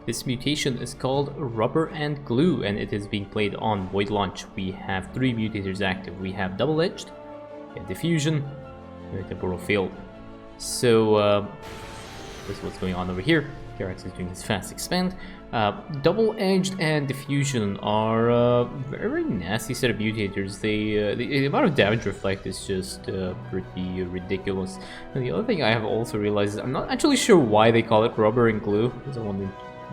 This mutation is called Rubber and Glue, and it is being played on Void Launch. We have 3 mutators active. We have Double Edged, we have Diffusion, and the Temporal Field. So this is what's going on over here. Karax is doing his fast expand. Double Edged and Diffusion are a very nasty set of mutators. The amount of damage reflect is just pretty ridiculous. And the other thing I have also realized is I'm not actually sure why they call it Rubber and Glue.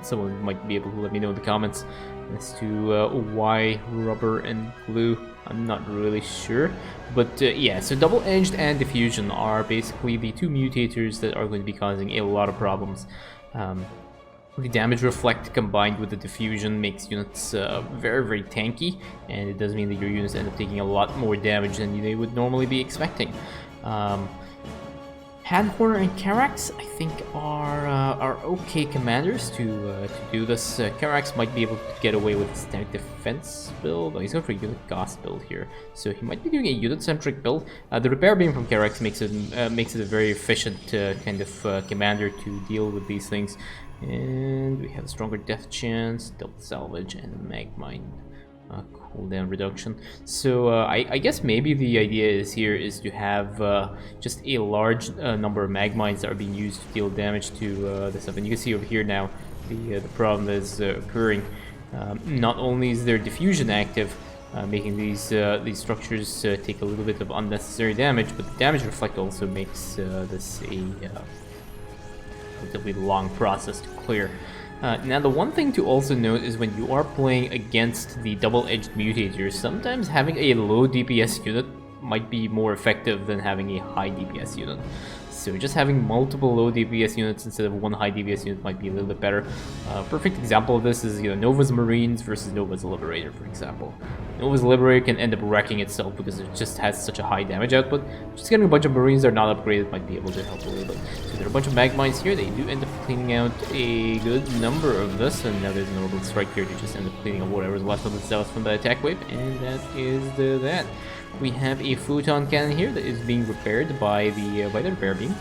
Someone might be able to let me know in the comments as to why Rubber and Glue. I'm not really sure, but yeah, so Double Edged and Diffusion are basically the 2 mutators that are going to be causing a lot of problems. The damage reflect combined with the diffusion makes units very tanky, and it does mean that your units end up taking a lot more damage than they would normally be expecting. Handhorner and Karax, I think, are okay commanders to do this. Karax might be able to get away with static defense build. Oh, he's going for a unit cost build here, so he might be doing a unit-centric build. The repair beam from Karax makes it a very efficient kind of commander to deal with these things. And we have a stronger death chance, double salvage, and a magmine cooldown reduction. So I guess maybe the idea is to have just a large number of magmines that are being used to deal damage to this stuff. And you can see over here now the problem that is occurring. Not only is there diffusion active, making these structures take a little bit of unnecessary damage, but the damage reflect also makes this a relatively long process to clear. Now the one thing to also note is when you are playing against the double-edged mutators, sometimes having a low DPS unit might be more effective than having a high DPS unit. So just having multiple low DPS units instead of one high DPS unit might be a little bit better. Perfect example of this is Nova's Marines versus Nova's Liberator, for example. Nova's Liberator can end up wrecking itself because it just has such a high damage output. Just getting a bunch of Marines that are not upgraded might be able to help a little bit. So there are a bunch of magmines here. They do end up cleaning out a good number of this, and now there's an orbital strike here to just end up cleaning up whatever's left of the cells from the attack wave, and that is that. We have a photon cannon here that is being repaired by the repair beam,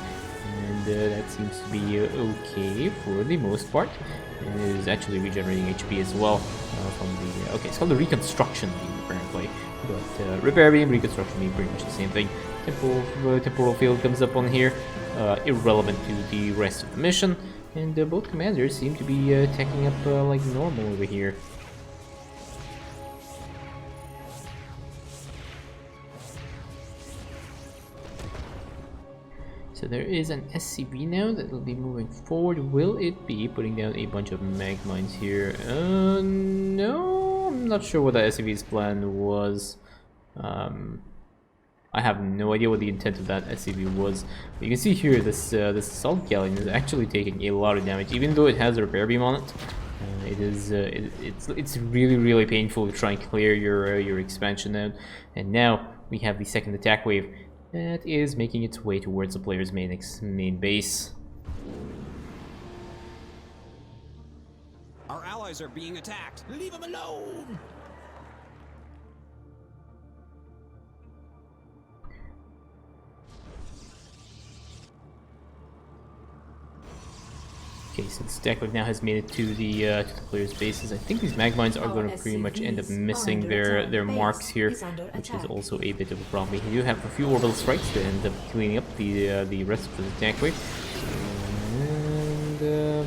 and that seems to be okay for the most part. And it is actually regenerating HP as well from the okay, it's called the reconstruction beam apparently, but repair beam, reconstruction beam, pretty much the same thing. Temporal field comes up on here, irrelevant to the rest of the mission, and both commanders seem to be teching up like normal over here. So there is an SCV now that will be moving forward. Will it be putting down a bunch of magmines here? No, I'm not sure what the SCV's plan was. I have no idea what the intent of that SCV was. But you can see here this assault galleon is actually taking a lot of damage, even though it has a repair beam on it. It's really painful to try and clear your expansion out. And now we have the second attack wave that is making its way towards the player's main base. Our allies are being attacked. Leave them alone. Okay, so the stack wave now has made it to the player's bases. I think these magmines are going to pretty much end up missing their marks here, which is also a bit of a problem. We do have a few orbital strikes that end up cleaning up the rest of the attack wave, and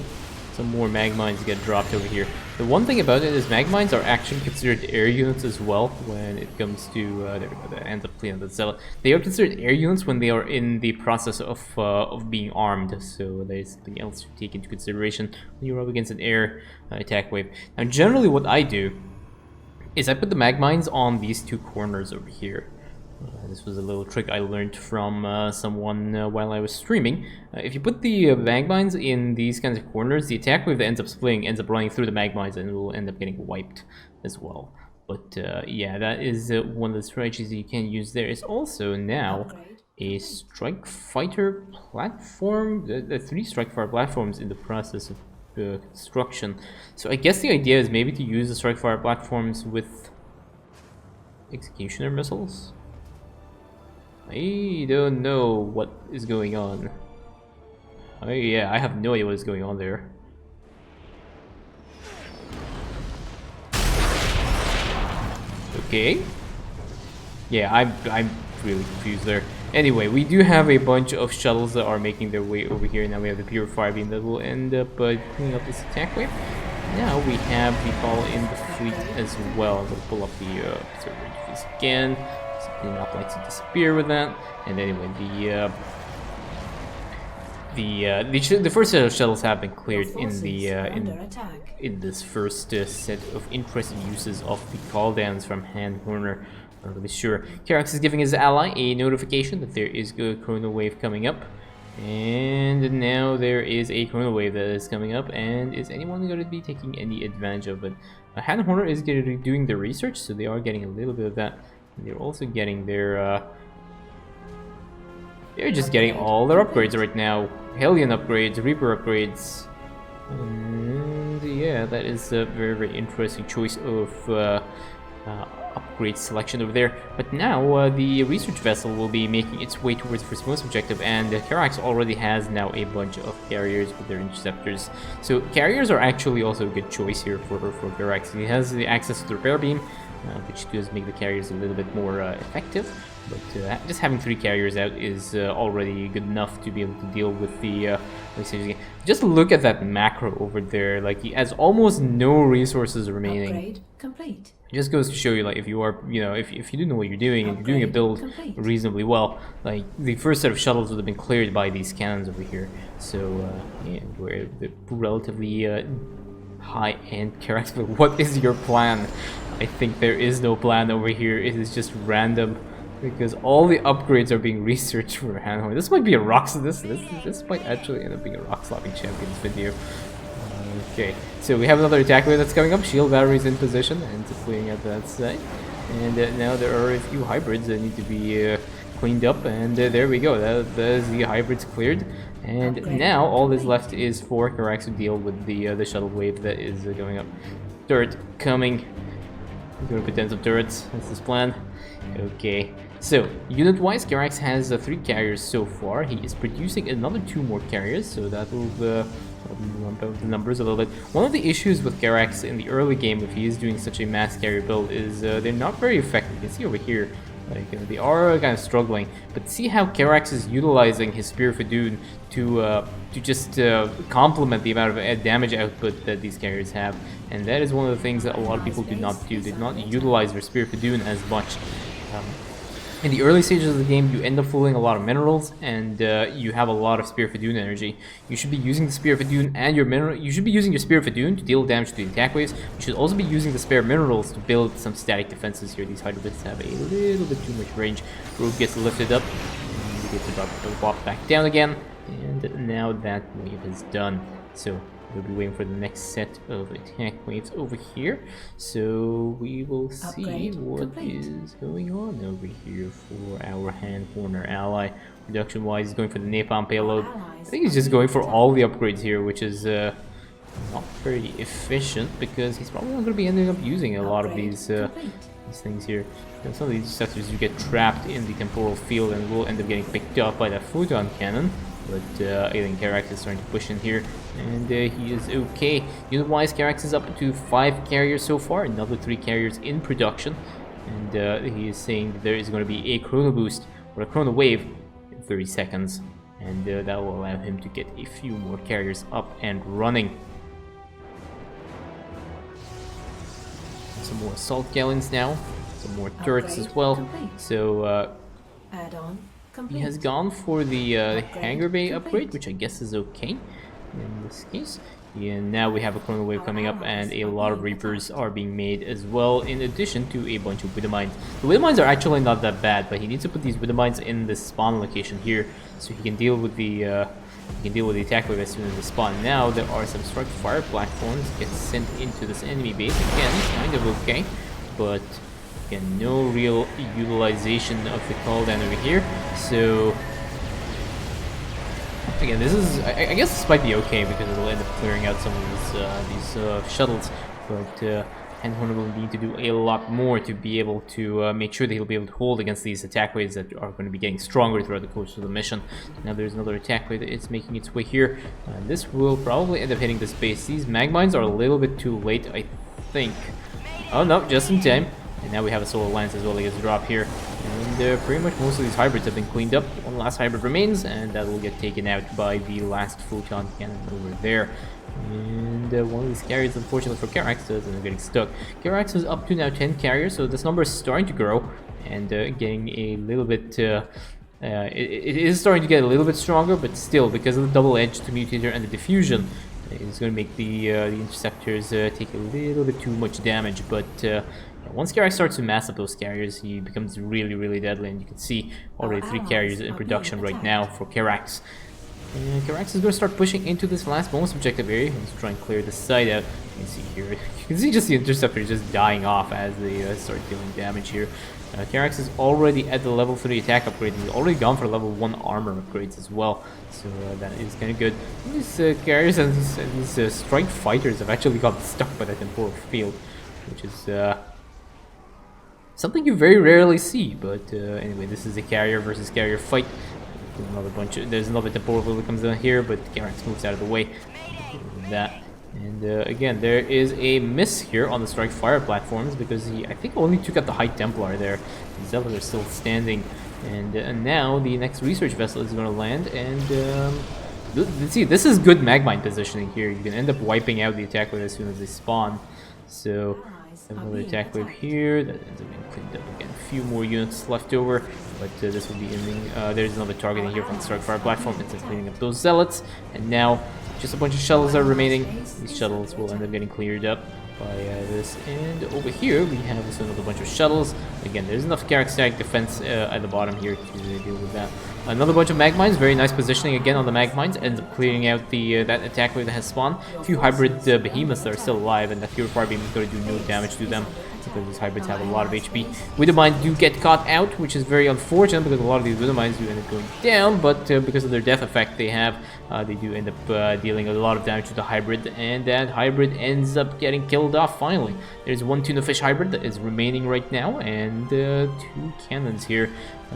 some more magmines get dropped over here. The one thing about it is magmines are actually considered air units as well when it comes to there we go, that ends up cleaning the cell. They are considered air units when they are in the process of being armed, so there's something else to take into consideration when you're up against an air attack wave. Now generally what I do is I put the magmines on these 2 corners over here. This was a little trick I learned from someone while I was streaming. If you put the magmines in these kinds of corners, the attack wave that ends up splitting ends up running through the magmines and it will end up getting wiped as well. But yeah, that is one of the strategies that you can use there. It's also now a strike fighter platform, the 3 strike fighter platforms in the process of construction. So I guess the idea is maybe to use the strike fighter platforms with executioner missiles. I don't know what is going on. Yeah, I have no idea what is going on there. Okay. Yeah, I'm really confused there. Anyway, we do have a bunch of shuttles that are making their way over here. Now we have the Purifier beam that will end up cleaning up this attack wave. Now we have the call in the fleet as well. I'm gonna pull up the server interface again. Something not like to disappear with that. And anyway, the first set of shuttles have been cleared in the in this first set of interesting uses of the call downs from Hand Horner. Not really sure. Karax is giving his ally a notification that there is a chrono wave coming up. And now there is a chrono wave that is coming up, and is anyone going to be taking any advantage of it? Hand Horner is going to be doing the research, so they are getting a little bit of that. And they're also getting their they're just getting all their upgrades right now. Hellion upgrades, Reaper upgrades. And yeah, that is a very, very interesting choice of upgrade selection over there. But now the research vessel will be making its way towards the first most objective, and Karax already has now a bunch of carriers with their interceptors. So carriers are actually also a good choice here for Karax. He has the access to the repair beam, which does make the carriers a little bit more effective. But just having 3 carriers out is already good enough to be able to deal with the research. Just look at that macro over there. Like, he has almost no resources remaining. Upgrade complete. It just goes to show you, like, if you are, you know, if you do know what you're doing and you're doing a build reasonably well, like, the first set of shuttles would have been cleared by these cannons over here. So, yeah, we're relatively high-end Karax. But what is your plan? I think there is no plan over here. It is just random, because all the upgrades are being researched for Hand Horner. This might be a rock. This might actually end up being a rock slapping champions video. Okay, so we have another attack wave that's coming up. Shield batteries in position and clearing out that side. And now there are a few hybrids that need to be cleaned up. And there we go. That is the hybrids cleared. And now all that's left is for Karax to deal with the shuttle wave that is going up. Turret coming. We're going to pretend some turrets. That's his plan. Okay. So, unit-wise, Karax has 3 carriers so far. He is producing another 2 more carriers, so that will bump up the numbers a little bit. One of the issues with Karax in the early game, if he is doing such a mass carrier build, is they're not very effective. You can see over here, like, they are kind of struggling. But see how Karax is utilizing his Spear of Adun to just complement the amount of damage output that these carriers have. And that is one of the things that a lot of people do not do. They do not utilize their Spear of Adun as much. In the early stages of the game, you end up fooling a lot of minerals, and you have a lot of Spear of Adun energy. You should be using the Spear of Adun and your mineral. You should be using your Spear of Adun to deal damage to the attack waves. You should also be using the spare minerals to build some static defenses here. These hybrids have a little bit too much range. Rogue gets lifted up, and we get to drop back down again. And now that wave is done. So we'll be waiting for the next set of attack waves over here. So we will see what is going on over here for our Hand Horner ally. Production wise, he's going for the napalm payload. I think he's just going for all the upgrades here, which is not very efficient, because he's probably not going to be ending up using a lot of these things here. And some of these sectors you get trapped in the temporal field and will end up getting picked up by that photon cannon. But Alien Karax is starting to push in here, and he is okay. Unit-wise, Karax is up to 5 carriers so far, another 3 carriers in production. And he is saying that there is going to be a chrono boost, or a chrono wave, in 30 seconds. And that will allow him to get a few more carriers up and running. Some more assault gallons now, some more turrets as well. So add-on. He has gone for the hangar bay upgrade, which I guess is okay in this case. And now we have a chrono wave coming up, and a lot of Reapers are being made as well, in addition to a bunch of Widow Mines. The Widow Mines are actually not that bad, but he needs to put these Widow Mines in the spawn location here, so he can deal with the attack wave as soon as they spawn. Now there are some strike fire platforms get sent into this enemy base. Again, kind of okay, but again, no real utilization of the call down over here. So again, this is, I guess this might be okay, because it'll end up clearing out some of these shuttles. But Hand Horner will need to do a lot more to be able to make sure that he'll be able to hold against these attack waves that are going to be getting stronger throughout the course of the mission. Now there's another attack wave that is making its way here. This will probably end up hitting this base. These mag mines are a little bit too late, I think. Oh no, just in time. And now we have a Solar Lance as well that gets dropped here. And pretty much most of these hybrids have been cleaned up. One last hybrid remains, and that will get taken out by the last Photon Cannon over there. And one of these carriers, unfortunately for Karax, is getting stuck. Karax is up to now 10 carriers, so this number is starting to grow and getting a little bit... it is starting to get a little bit stronger, but still, because of the double-edged Mutator and the Diffusion, it's going to make the Interceptors take a little bit too much damage. But once Karax starts to mass up those carriers, he becomes really, really deadly, and you can see already 3 carriers in production right now for Karax. And Karax is going to start pushing into this last bonus objective area. He's trying to clear the side out. You can see here, you can see just the Interceptors just dying off as they start dealing damage here. Karax is already at the level 3 attack upgrade. He's already gone for level 1 armor upgrades as well, so that is kind of good. These carriers and these strike fighters have actually got stuck by the temporal field, which is something you very rarely see. But anyway, this is a carrier versus carrier fight. There's another temporal field that comes down here, but Karax moves out of the way. That. And again, there is a miss here on the strike fire platforms because he, I think, only took out the High Templar there. The Zealots are still standing, and now the next research vessel is going to land. And let's see, this is good Magmine positioning here. You can end up wiping out the attack wave as soon as they spawn. So another attack wave here that ends up being cleaned up again. A few more units left over, but this will be ending. There's another targeting here from the strike fire platform. It's cleaning up those Zealots, and now just a bunch of shuttles are remaining. These shuttles will end up getting cleared up by this. And over here we have also another bunch of shuttles. Again, there's enough Karax static defense at the bottom here to deal with that. Another bunch of Magmines, very nice positioning again on the Magmines, ends up clearing out the that attack wave that has spawned. A few hybrid Behemoths that are still alive, and that Purifier Beam is going to do no damage to them because these hybrids have a lot of HP. Widowmines do get caught out, which is very unfortunate because a lot of these Widowmines do end up going down, but because of their death effect they have, they do end up dealing a lot of damage to the hybrid, and that hybrid ends up getting killed off finally. There's one Tuna Fish hybrid that is remaining right now, and 2 cannons here.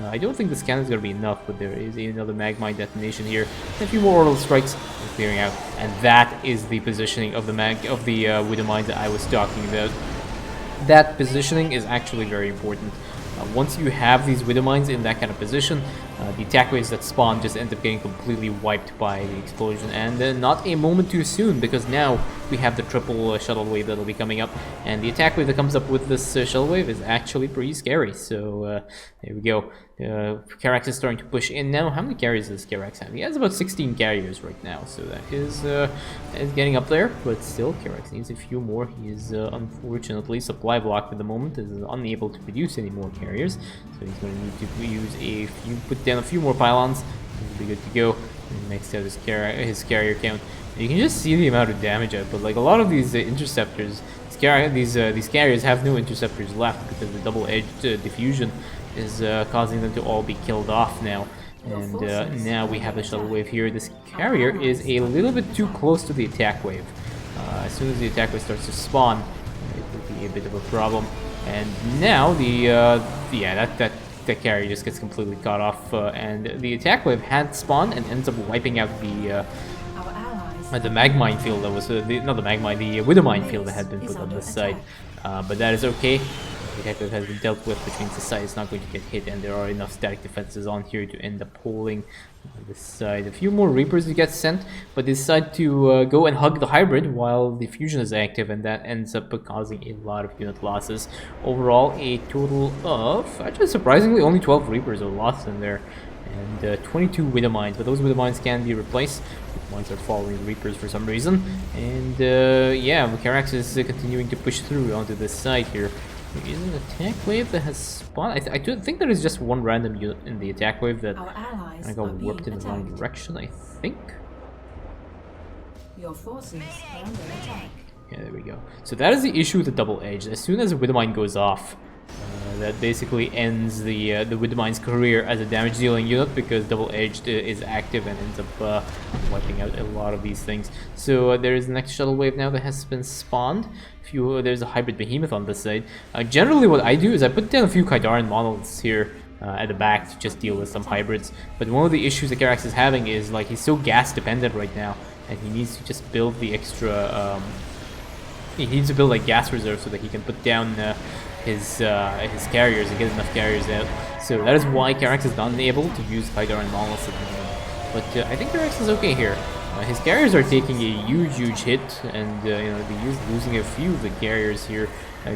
I don't think this cannon is going to be enough, but there is another Magmine detonation here, and a few more orbital strikes clearing out, and that is the positioning of the Widowmines that I was talking about. That positioning is actually very important. Once you have these Widowmines in that kind of position, the attack waves that spawn just end up getting completely wiped by the explosion, and not a moment too soon, because now we have the triple shuttle wave that'll be coming up, and the attack wave that comes up with this shuttle wave is actually pretty scary. So there we go. Karax is starting to push in now. How many carriers does Karax have? He has about 16 carriers right now, so that is getting up there, but still Karax needs a few more. He is unfortunately supply blocked at the moment, is unable to produce any more carriers, so he's going to need to use a few, put down a few more pylons. He'll be good to go. And next out his carrier count. And you can just see the amount of damage output. Like a lot of these interceptors, these carriers have no interceptors left because the double-edged diffusion is causing them to all be killed off now. And now we have the shuttle wave here. This carrier is a little bit too close to the attack wave. As soon as the attack wave starts to spawn, it will be a bit of a problem. And now that carrier just gets completely cut off, and the attack wave had spawned and ends up wiping out the Magmine field that was not the Magmine, the Widowmine field that had been put on this side. But that is okay. The attack wave has been dealt with, which means the side is not going to get hit, and there are enough static defenses on here to end up holding this side. A few more Reapers to get sent, but they decide to go and hug the hybrid while the fusion is active, and that ends up causing a lot of unit losses. Overall, a total of, actually surprisingly, only 12 Reapers are lost in there, and 22 Widowmines, but those Widowmines can be replaced. Widowmines are following Reapers for some reason, and yeah, Karax is continuing to push through onto this side here. There is an attack wave that has spawned. I do think there is just one random unit in the attack wave that I got warped in the wrong direction, I think. Your forces are under attack. Yeah, there we go. So that is the issue with the double edge. As soon as a Widowmine goes off, that basically ends the Widowmine's career as a damage dealing unit, because double edged is active and ends up wiping out a lot of these things. So there is the next shuttle wave now that has been spawned. There's a hybrid behemoth on this side. Generally what I do is I put down a few Kaidaran monoliths here at the back to just deal with some hybrids. But one of the issues that Karax is having is, like, he's so gas dependent right now, and he needs to just build the extra he needs to build like gas reserves so that he can put down his carriers and get enough carriers out. So that is why Karax is not able to use Haidar and Monolith at the moment. But I think Karax is okay here. His carriers are taking a huge hit, and you know, he's losing a few of the carriers here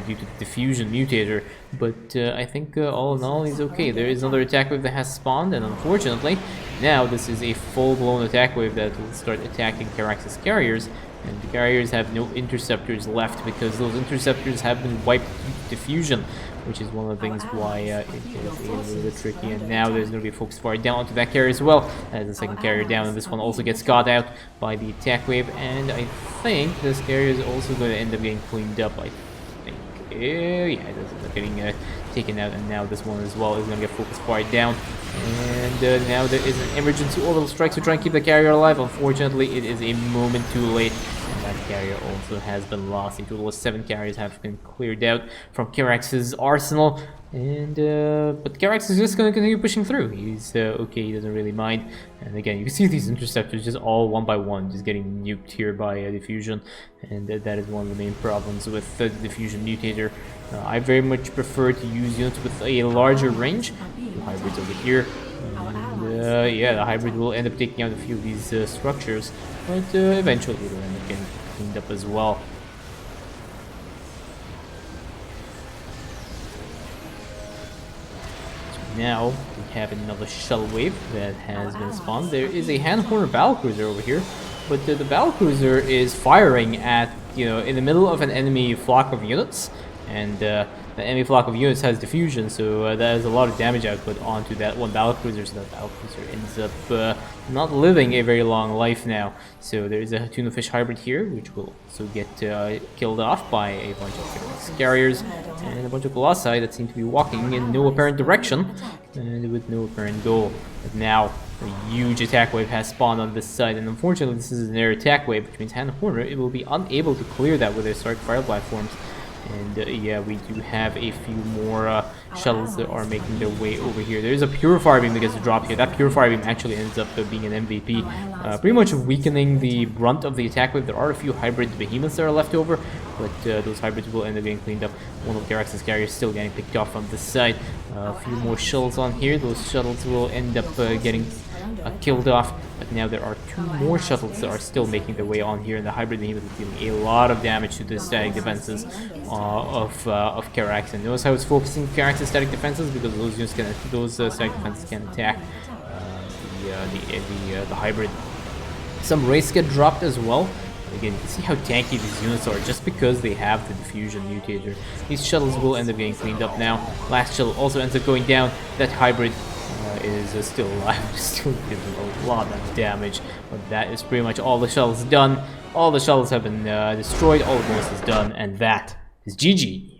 due to the Diffusion Mutator. But I think all in all, he's okay. There is another attack wave that has spawned, and unfortunately, now this is a full-blown attack wave that will start attacking Karax's carriers. And the carriers have no interceptors left because those interceptors have been wiped due to Diffusion, which is one of the things why it is a little bit tricky. And now there's going to be a focus fire down onto that carrier as well, as the second carrier down, and this one also gets caught out by the attack wave. And I think this carrier is also going to end up getting cleaned up. I think, yeah, it is getting taken out, and now this one as well is going to get focus fire down. And now there is an emergency orbital strike to try and keep the carrier alive. Unfortunately, it is a moment too late. That carrier also has been lost. A total of 7 carriers have been cleared out from Karax's arsenal, and but Karax is just going to continue pushing through. He's okay, he doesn't really mind. And again, you can see these interceptors just all one by one just getting nuked here by Diffusion, and that is one of the main problems with the Diffusion Mutator. I very much prefer to use units with a larger range. The hybrids over here. And, yeah, the hybrid will end up taking out a few of these structures, but eventually it will end up getting cleaned up as well. So now we have another shell wave that has been spawned. There is a hand-horner battlecruiser over here, but the battlecruiser is firing at, you know, in the middle of an enemy flock of units, and the enemy flock of units has diffusion, so that is a lot of damage output onto that one battlecruiser, so that battlecruiser ends up not living a very long life now. So there is a tuna fish hybrid here, which will also get killed off by a bunch of carriers and a bunch of colossi that seem to be walking in no apparent direction and with no apparent goal. But now a huge attack wave has spawned on this side, and unfortunately this is an air attack wave, which means Hand Horner it will be unable to clear that with their Stark Fire platforms. And yeah, we do have a few more shuttles that are making their way over here. There's a Purifier Beam that gets dropped here. That Purifier Beam actually ends up being an MVP, pretty much weakening the brunt of the attack wave. There are a few hybrid behemoths that are left over, but those hybrids will end up getting cleaned up. One of Karax's carriers still getting picked off on this side. A few more shuttles on here. Those shuttles will end up getting killed off, but now there are 2 more shuttles that are still making their way on here, and the hybrid behemoth is dealing a lot of damage to the static defenses of Karax. And notice how it's focusing Karax's static defenses, because those static defenses can attack the hybrid. Some wraiths get dropped as well. Again, you can see how tanky these units are just because they have the Diffusion Mutator. These shuttles will end up getting cleaned up now. Last shuttle also ends up going down. That hybrid is still alive, still giving a lot of damage, but that is pretty much all the shuttles done. All the shuttles have been destroyed, all the bonus is done, and that is GG.